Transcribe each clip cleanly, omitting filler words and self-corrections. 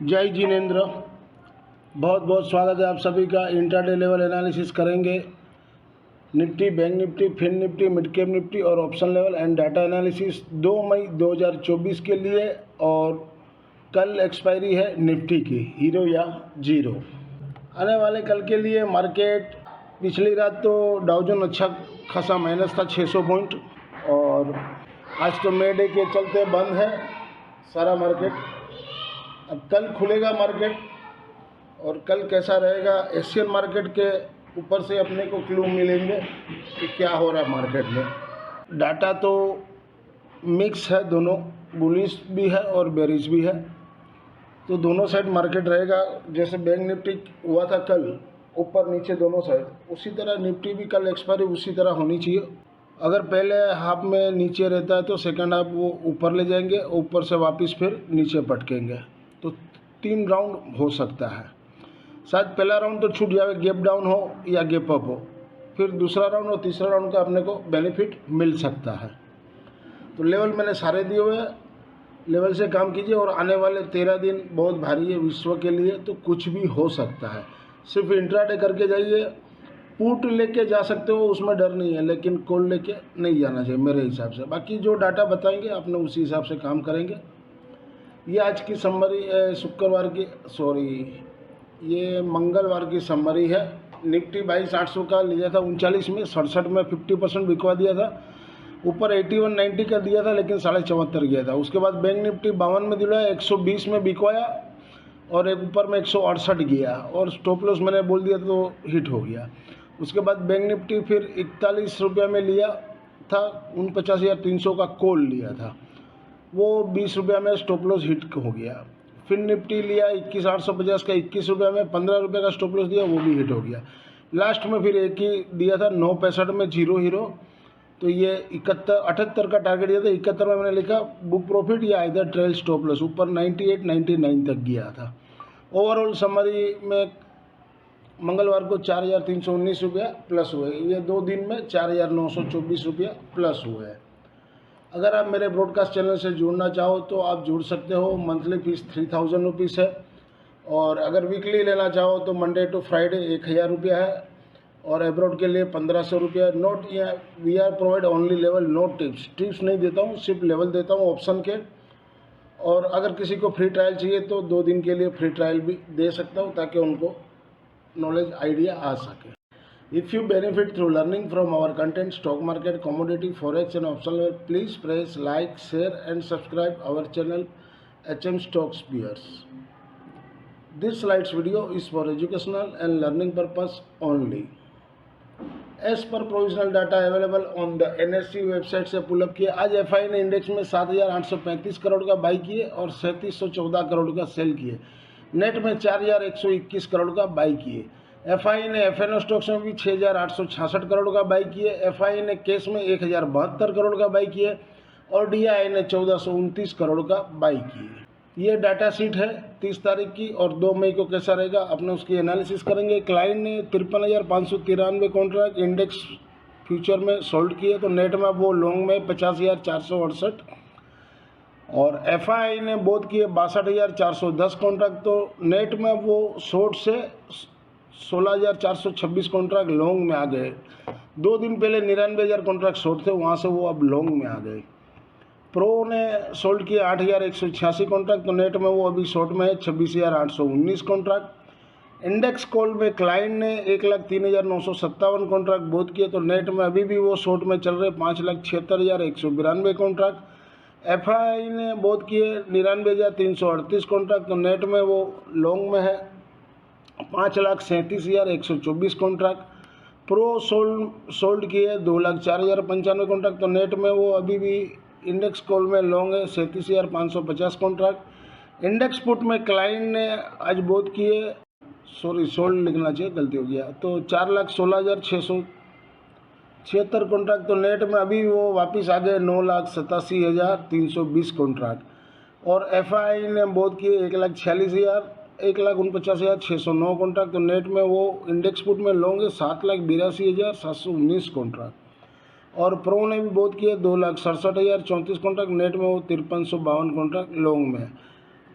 जय जिनेन्द्र। बहुत बहुत स्वागत है आप सभी का। इंट्राडे लेवल एनालिसिस करेंगे। Nifty, bank Nifty, fin Nifty, mid cap Nifty और option level and data analysis 2 मई 2024 के लिए। और कल एक्सपायरी है निफ्टी की, हीरो या जीरो। आने वाले कल के लिए मार्केट, पिछली रात तो डाउजन अच्छा खासा माइनस था 600 पॉइंट, और आज तो मे डे के चलते बंद है सारा मार्केट। अब कल खुलेगा मार्केट और कल कैसा रहेगा, एशियन मार्केट के ऊपर से अपने को क्लू मिलेंगे कि क्या हो रहा है मार्केट में। डाटा तो मिक्स है, दोनों बुलिश भी है और बेरिश भी है, तो दोनों साइड मार्केट रहेगा। जैसे बैंक निफ्टी हुआ था कल ऊपर नीचे दोनों साइड, उसी तरह निफ्टी भी कल एक्सपायरी उसी तरह होनी चाहिए। अगर पहले हाफ में नीचे रहता है तो सेकंड हाफ वो ऊपर ले जाएंगे, ऊपर से वापस फिर नीचे पटकेंगे, तो 3 राउंड हो सकता है। शायद पहला राउंड तो छूट जाए, गैप डाउन हो या गैप अप हो, फिर दूसरा राउंड और तीसरा राउंड का अपने को बेनिफिट मिल सकता है। तो लेवल मैंने सारे दिए हुए हैं, लेवल से काम कीजिए। और आने वाले 13 दिन बहुत भारी है विश्व के लिए, तो कुछ भी हो सकता है। सिर्फ इंट्राडे करके जाइए। पुट लेके जा सकते हो, उसमें डर नहीं है, लेकिन कॉल लेके नहीं जाना चाहिए मेरे हिसाब से। बाकी जो डाटा बताएंगे अपने उसी हिसाब से काम करेंगे। ये आज की समरी शुक्रवार की, ये मंगलवार की समरी है। निफ्टी 22,800 का लिया था 39 में, 67 में 50% बिकवा दिया था। ऊपर 8190 का दिया था, लेकिन 74.5 गया था। उसके बाद बैंक निफ्टी 52 में दिलाया, 120 में बिकवाया और एक ऊपर में 168 गया, और स्टॉप लॉस मैंने बोल दिया तो हिट हो गया। उसके बाद बैंक निफ्टी फिर 41 रुपये में लिया था, 49,300 का कॉल लिया था, वो 20 रुपये में स्टॉप लॉस हिट हो गया। फिर निफ्टी लिया 21,850 का 21 रुपये में, 15 रुपये का स्टॉप लॉस दिया, वो भी हिट हो गया। लास्ट में फिर एक ही दिया था 9.65 में जीरो हीरो, तो ये 78 का टारगेट दिया था। 71 में मैंने लिखा बुक प्रॉफिट या इधर ट्रेल स्टॉप लॉस, ऊपर 98-99 तक गया था। ओवरऑल समरी में मंगलवार को 4,319 रुपया प्लस हुए। ये 2 दिन में 4,924 रुपया प्लस हुए हैं। अगर आप मेरे ब्रॉडकास्ट चैनल से जुड़ना चाहो तो आप जुड़ सकते हो। मंथली फीस 3,000 रुपीज़ है, और अगर वीकली लेना चाहो तो मंडे टू फ्राइडे 1,000 रुपया है, और एब्रॉड के लिए 1,500 रुपया। नोट या we are provide only level, no tips नहीं देता हूँ, सिर्फ लेवल देता हूँ ऑप्शन के। और अगर किसी को फ्री ट्रायल चाहिए तो 2 दिन के लिए फ्री ट्रायल भी दे सकता हूँ, ताकि उनको नॉलेज आइडिया आ सके। If you benefit through learning from our content, stock market, commodity, forex and optional, please press like, share and subscribe our channel HM Stocks Viewers. This slides video is for educational and learning purpose only. As per provisional data available on the NSE website से pull up किया, आज FI ने index में 7,835 करोड़ का by किए और 3,714 करोड़ का cell किए। नेट में 4,121 करोड़ का बाई किए। FI ने FNO स्टॉक्स में भी 6,866 करोड़ का बाई किए। FI ने कैश में 1,072 करोड़ का बाई किए, और DI ने 1,429 करोड़ का बाई किए। ये डाटा शीट है 30 तारीख की, और 2 मई को कैसा रहेगा अपने उसकी एनालिसिस करेंगे। क्लाइंट ने 53,593 कॉन्ट्रैक्ट इंडेक्स फ्यूचर में सोल्ड किए, तो नेट में वो लॉन्ग में 50,468, और FI ने बोध किए 62,410 कॉन्ट्रैक्ट, तो नेट में वो शॉर्ट से 16,426 कॉन्ट्रैक्ट लॉन्ग में आ गए। 2 दिन पहले 99,000 कॉन्ट्रैक्ट शॉर्ट थे, वहाँ से वो अब लॉन्ग में आ गए। प्रो ने सोल्ड किए 8,186 कॉन्ट्रैक्ट, तो नेट में वो अभी शॉर्ट में है 26,819 कॉन्ट्रैक्ट। इंडेक्स कॉल में क्लाइंट ने 1,03,957 कॉन्ट्रैक्ट बोध किए, तो नेट में अभी भी वो शॉर्ट में चल रहे 5,76,192 कॉन्ट्रैक्ट। FI ने बोध किए 99,338 कॉन्ट्रैक्ट, तो नेट में वो लॉन्ग में है 5,37,124 कॉन्ट्रैक्ट। प्रो सोल्ड किए 2,04,095 कॉन्ट्रैक्ट, तो नेट में वो अभी भी इंडेक्स कॉल में लॉन्ग है 37,550 कॉन्ट्रैक्ट। इंडेक्स पुट में क्लाइंट ने आज बोध किए, सोल्ड लिखना चाहिए, गलती हो गया, तो 4,16,676 कॉन्ट्रैक्ट, तो नेट में अभी वो वापस आ गए 9,87,320 कॉन्ट्रैक्ट। और FI ने बोध किए 1,49,609 कॉन्ट्रैक्ट, तो नेट में वो इंडेक्स पुट में लॉन्ग है 7,82,719 कॉन्ट्रैक्ट। और प्रो ने भी बोध किए 2,67,034 कॉन्ट्रैक्ट, नेट में वो 5352 कॉन्ट्रैक्ट लॉन्ग में है।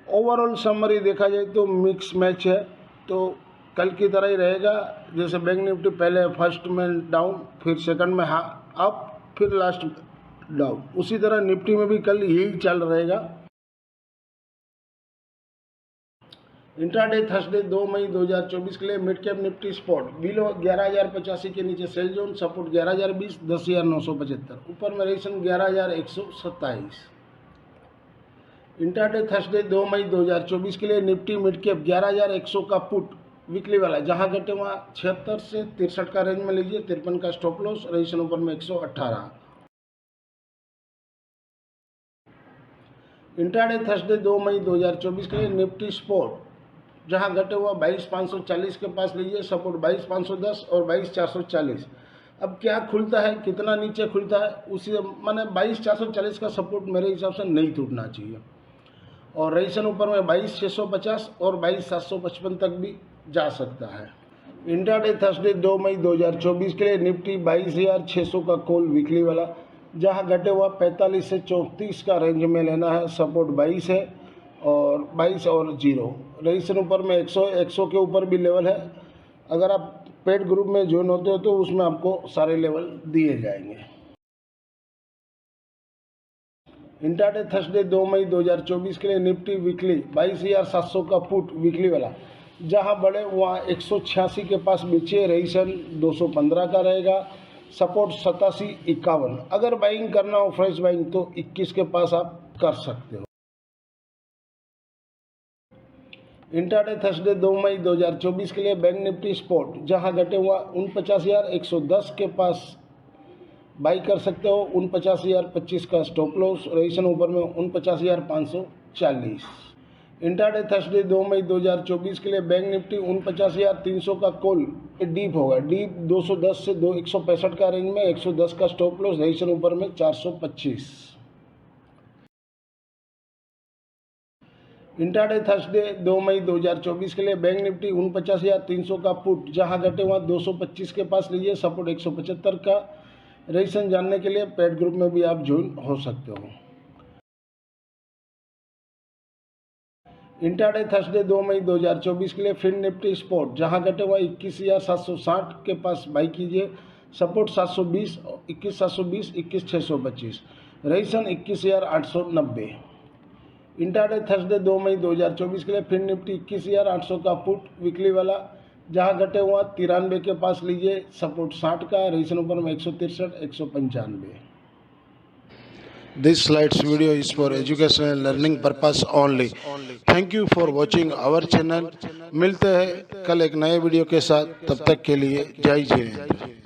ओवरऑल समरी देखा जाए तो मिक्स मैच है, तो कल की तरह ही रहेगा। जैसे बैंक निफ्टी पहले फर्स्ट में डाउन, फिर सेकंड में अप, फिर लास्ट डाउन, उसी तरह निफ्टी में भी कल यही चल रहेगा। इंट्राडे थर्सडे 2 मई 2024 के लिए mid cap Nifty spot below 11,085 के नीचे सेल जोन, सपोर्ट 11,020, 10,975, ऊपर में रेशन 11,127। इंट्राडे थर्सडे 2 मई 2024 के लिए निफ्टी मिड कैप 11,100 का पुट वीकली वाला, जहां घटे वहां 76 से 63 का रेंज में लीजिए, 53 का स्टॉप लॉस, रेशन ऊपर में 118। इंट्राडे थर्सडे 2 मई 2024 के लिए निफ्टी स्पॉट जहां घटे हुआ 22,540 के पास लीजिए, सपोर्ट 22,510 और 22,440। अब क्या खुलता है, कितना नीचे खुलता है, उसी माने 22,440 का सपोर्ट मेरे हिसाब से नहीं टूटना चाहिए, और रेशन ऊपर में 22,650 और 22,755 तक भी जा सकता है। इंट्राडे थर्सडे 2 मई 2024 के लिए निफ्टी 22,600 का कॉल वीकली वाला, जहां घटे हुआ 45 से 34 का रेंज में लेना है, सपोर्ट 22 है और 22 और 0, रजिस्टर ऊपर में 100 के ऊपर भी लेवल है। अगर आप पेड ग्रुप में ज्वाइन होते हो तो उसमें आपको सारे लेवल दिए जाएंगे। इंट्राडे थर्सडे 2 मई 2024 के लिए निफ्टी वीकली 22,700 का पुट वीकली वाला, जहां बढ़े वहाँ 186 के पास बेचे, रजिस्टर 215 का रहेगा, सपोर्ट 87-51। अगर बाइंग करना हो फ्रेश बाइंग तो 21 के पास आप कर सकते हो। इंट्राडे थर्सडे 2 मई 2024 के लिए बैंक निफ्टी स्पॉट जहां घटे हुआ 49,110 के पास बाई कर सकते हो, 49,025 का स्टॉप लॉस, रजिस्टर ऊपर में 49,540। इंट्राडे थर्सडे 2 मई 2024 के लिए बैंक निफ्टी 49,300 का कॉल डीप होगा, डीप 210 से 165 का रेंज में, 110 का स्टॉप लॉस, रजिस्टर ऊपर में 425। इंट्राडे थर्सडे 2 मई 2024 के लिए बैंक निफ्टी 49,300 का पुट जहां घटे वहां 225 के पास लीजिए, सपोर्ट 175 का। रजिस्ट्रेशन जानने के लिए पेड ग्रुप में भी आप ज्वाइन हो सकते हो। इंट्राडे थर्सडे 2 मई 2024 के लिए फिन निफ्टी स्पॉट जहां घटे हुआ 21,760 के पास बाई कीजिए, सपोर्ट 720, 21,720, 21,625, रजिस्ट्रेशन 21,890। इंट्राडे थर्सडे 2 मई 2024 के लिए फिन निफ्टी 21,800 का पुट वीकली वाला, जहां घटे हुआ 93 के पास लीजिए, सपोर्ट 60 का, रजिस्ट्रेशन ऊपर में 163, 195। This slides video is for educational and learning purpose only. Thank you for watching our channel. मिलते हैं कल एक नए वीडियो के साथ, तब तक के लिए जय हिंद।